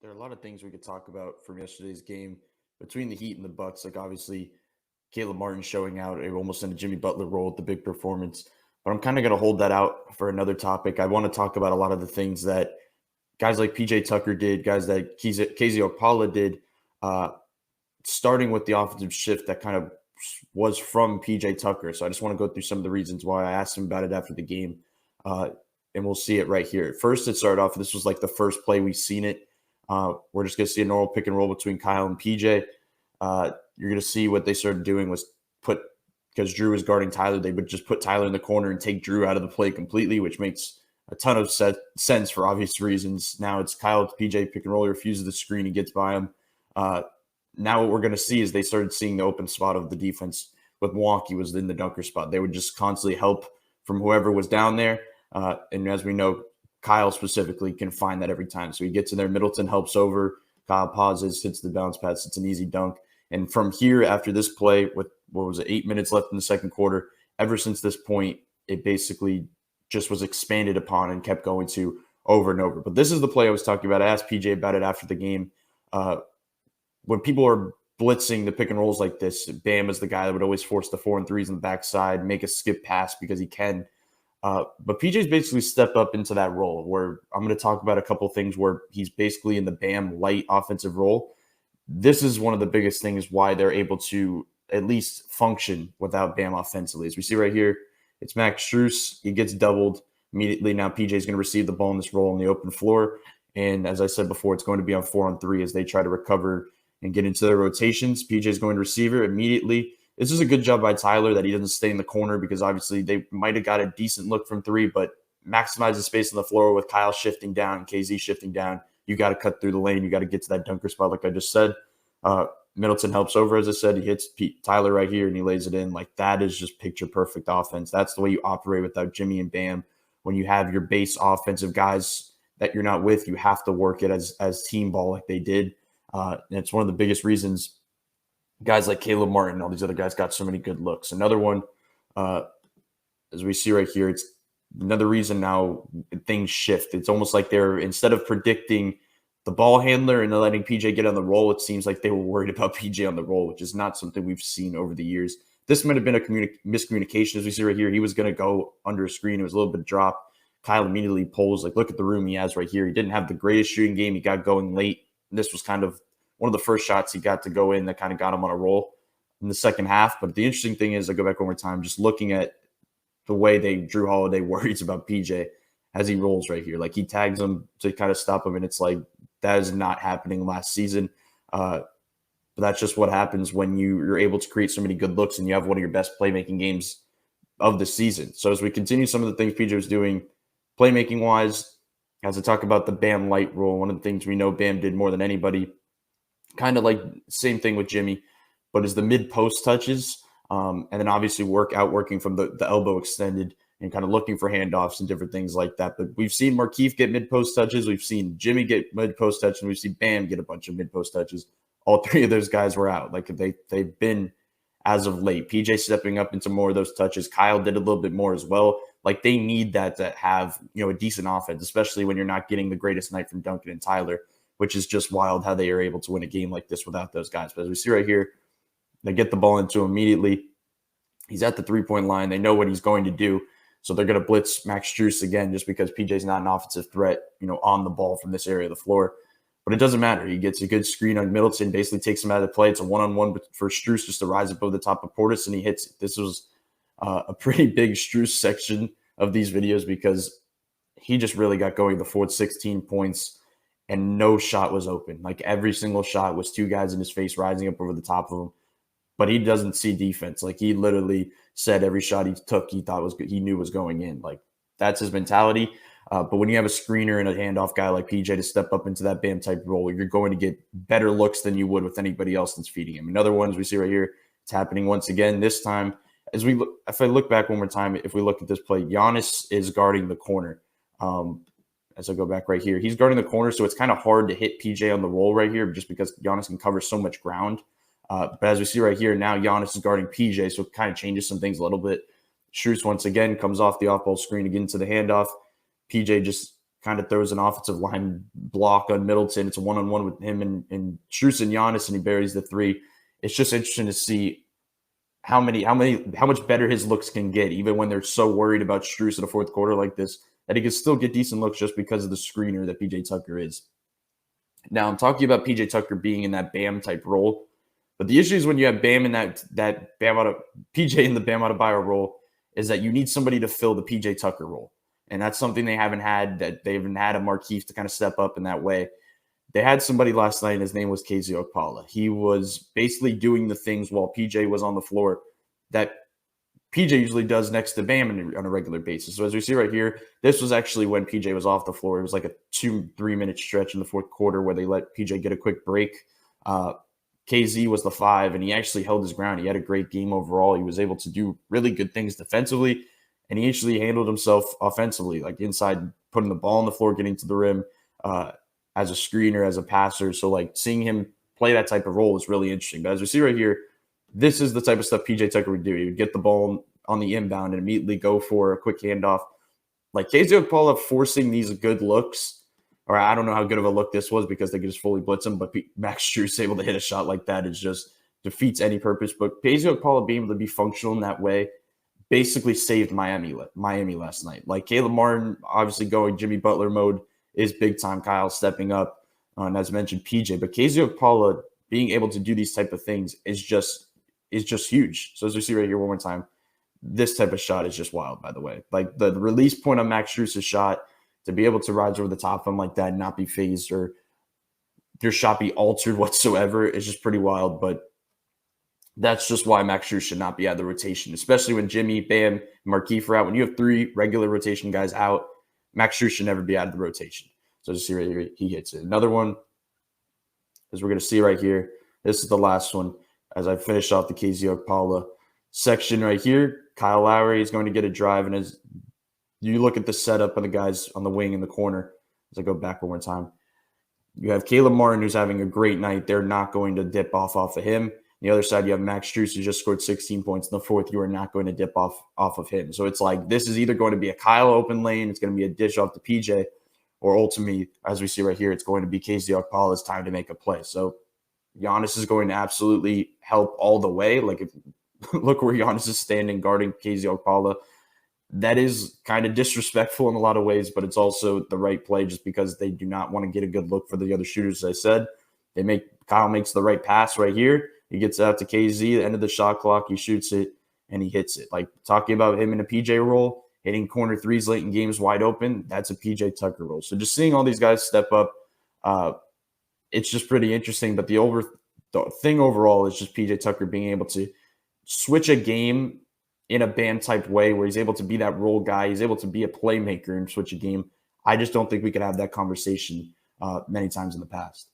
There are a lot of things we could talk about from yesterday's game between the Heat and the Bucks. Like obviously, Caleb Martin showing out almost in a Jimmy Butler role with the big performance. But I'm kind of going to hold that out for another topic. I want to talk about a lot of the things that guys like PJ Tucker did, guys that KZ Okpala did, uh, starting with the offensive shift that kind of was from PJ Tucker. So I just want to go through some of the reasons why I asked him about it after the game. Uh, and we'll see it right here. First, it started off, this was like the first play we've seen it. We're just going to see a normal pick and roll between Kyle and PJ. You're going to see what they started doing was because Drew was guarding Tyler, they would just put Tyler in the corner and take Drew out of the play completely, which makes a ton of sense for obvious reasons. Now it's Kyle to PJ pick and roll. He refuses the screen. He gets by him. Now what we're going to see is they started seeing the open spot of the defense with Milwaukee was in the dunker spot. They would just constantly help from whoever was down there. And as we know, Kyle specifically can find that every time. So he gets in there. Middleton helps over. Kyle pauses, hits the bounce pass. It's an easy dunk. And from here, after this play, with 8 minutes left in the second quarter, ever since this point, it basically just was expanded upon and kept going to over and over. But this is the play I was talking about. I asked PJ about it after the game. When people are blitzing the pick and rolls like this, Bam is the guy that would always force the 4 and 3s on the backside, make a skip pass because he can. But PJ's basically stepped up into that role where I'm going to talk about a couple of things where he's basically in the Bam light offensive role. This is one of the biggest things why they're able to at least function without Bam offensively. As we see right here, it's Max Strus. He gets doubled immediately. Now PJ is going to receive the ball in this role on the open floor. And as I said before, it's going to be on 4 on 3 as they try to recover and get into their rotations. PJ is going to receiver immediately. This is a good job by Tyler that he doesn't stay in the corner because obviously they might have got a decent look from 3, but maximize the space on the floor with Kyle shifting down and KZ shifting down. You got to cut through the lane. You got to get to that dunker spot like I just said. Middleton helps over, as I said. He hits Tyler right here and he lays it in. Like that is just picture perfect offense. That's the way you operate without Jimmy and Bam. When you have your base offensive guys that you're not with, you have to work it as team ball like they did. And it's one of the biggest reasons guys like Caleb Martin, all these other guys got so many good looks. Another one, as we see right here, it's another reason now things shift. It's almost like they're, instead of predicting the ball handler and letting PJ get on the roll, it seems like they were worried about PJ on the roll, which is not something we've seen over the years. This might have been a miscommunication, as we see right here. He was going to go under a screen. It was a little bit of drop. Kyle immediately pulls, like, look at the room he has right here. He didn't have the greatest shooting game. He got going late. This was kind of one of the first shots he got to go in that kind of got him on a roll in the second half. But the interesting thing is, I go back one more time, just looking at the way Drew Holiday worries about PJ as he rolls right here. Like he tags him to kind of stop him, and it's like that is not happening last season. But that's just what happens when you're able to create so many good looks and you have one of your best playmaking games of the season. So as we continue some of the things PJ was doing playmaking-wise, as I talk about the Bam light rule, one of the things we know Bam did more than anybody, kind of like same thing with Jimmy, but is the mid-post touches, and then obviously working from the elbow extended and kind of looking for handoffs and different things like that. But we've seen Markieff get mid-post touches. We've seen Jimmy get mid-post touches, and we've seen Bam get a bunch of mid-post touches. All 3 of those guys were out. Like they've been as of late. PJ stepping up into more of those touches. Kyle did a little bit more as well. Like they need that to have, a decent offense, especially when you're not getting the greatest night from Duncan and Tyler, which is just wild how they are able to win a game like this without those guys. But as we see right here, they get the ball into him immediately. He's at the 3-point line. They know what he's going to do. So they're going to blitz Max Strus again just because PJ's not an offensive threat, on the ball from this area of the floor. But it doesn't matter. He gets a good screen on Middleton, basically takes him out of the play. It's a one-on-one for Strus just to rise above the top of Portis, and he hits it. This was a pretty big Strus section of these videos because he just really got going the fourth 16 points, and no shot was open. Like every single shot was 2 guys in his face rising up over the top of him. But he doesn't see defense. Like he literally said every shot he took, he thought was good, he knew was going in. Like that's his mentality. But when you have a screener and a handoff guy like PJ to step up into that Bam type role, you're going to get better looks than you would with anybody else that's feeding him. Another ones we see right here, it's happening once again. This time, if I look back one more time, if we look at this play, Giannis is guarding the corner. As I go back right here, he's guarding the corner, so it's kind of hard to hit PJ on the roll right here just because Giannis can cover so much ground. But as we see right here, now Giannis is guarding PJ, so it kind of changes some things a little bit. Strus once again comes off the off-ball screen again to the handoff. PJ just kind of throws an offensive line block on Middleton. It's a one-on-one with him and Strus and Giannis, and he buries the three. It's just interesting to see how much better his looks can get, even when they're so worried about Strus in the fourth quarter like this, that he can still get decent looks just because of the screener that PJ Tucker is. Now, I'm talking about PJ Tucker being in that Bam type role, but the issue is when you have Bam in that PJ in the Bam Adebayo role is that you need somebody to fill the PJ Tucker role. And that's something they haven't had, that they haven't had a Markieff to kind of step up in that way. They had somebody last night, and his name was KZ Okpala. He was basically doing the things while PJ was on the floor that PJ usually does next to Bam on a regular basis. So as we see right here, this was actually when PJ was off the floor. It was like a 2-3 minute stretch in the fourth quarter where they let PJ get a quick break. KZ was the 5, and he actually held his ground. He had a great game overall. He was able to do really good things defensively, and he actually handled himself offensively, like inside, putting the ball on the floor, getting to the rim, as a screener, as a passer. So like seeing him play that type of role was really interesting. But as we see right here, this is the type of stuff PJ Tucker would do. He would get the ball on the inbound and immediately go for a quick handoff. Like KZ Okpala forcing these good looks, or I don't know how good of a look this was because they could just fully blitz him, but Max Strus able to hit a shot like that is just defeats any purpose. But KZ Okpala being able to be functional in that way basically saved Miami last night. Like Caleb Martin obviously going Jimmy Butler mode is big time. Kyle stepping up, and as mentioned, PJ. But KZ Okpala being able to do these type of things is just huge. So as we see right here one more time, this type of shot is just wild, by the way. Like the release point on Max Strus' shot, to be able to rise over the top of him like that and not be phased or your shot be altered whatsoever is just pretty wild. But that's just why Max Strus should not be out of the rotation, especially when Jimmy, Bam, and Markieff are out. When you have 3 regular rotation guys out, Max Strus should never be out of the rotation. So just see right here, he hits it. Another one, as we're going to see right here, this is the last one. As I finish off the KZ Okpala section right here, Kyle Lowry is going to get a drive. And as you look at the setup of the guys on the wing in the corner, as I go back one more time, you have Caleb Martin, who's having a great night. They're not going to dip off of him. On the other side, you have Max Strus, who just scored 16 points in the fourth. You are not going to dip off of him. So it's like this is either going to be a Kyle open lane, it's going to be a dish off to PJ, or ultimately, as we see right here, it's going to be KZ Okpala's time to make a play. So Giannis is going to absolutely help all the way. Like, look where Giannis is standing guarding KZ Okpala. That is kind of disrespectful in a lot of ways, but it's also the right play just because they do not want to get a good look for the other shooters. As I said, Kyle makes the right pass right here. He gets out to KZ, the end of the shot clock. He shoots it, and he hits it. Like, talking about him in a PJ role, hitting corner threes late in games wide open, that's a PJ Tucker role. So just seeing all these guys step up, it's just pretty interesting. But the thing overall is just PJ Tucker being able to switch a game in a Bam-type way where he's able to be that role guy. He's able to be a playmaker and switch a game. I just don't think we could have that conversation many times in the past.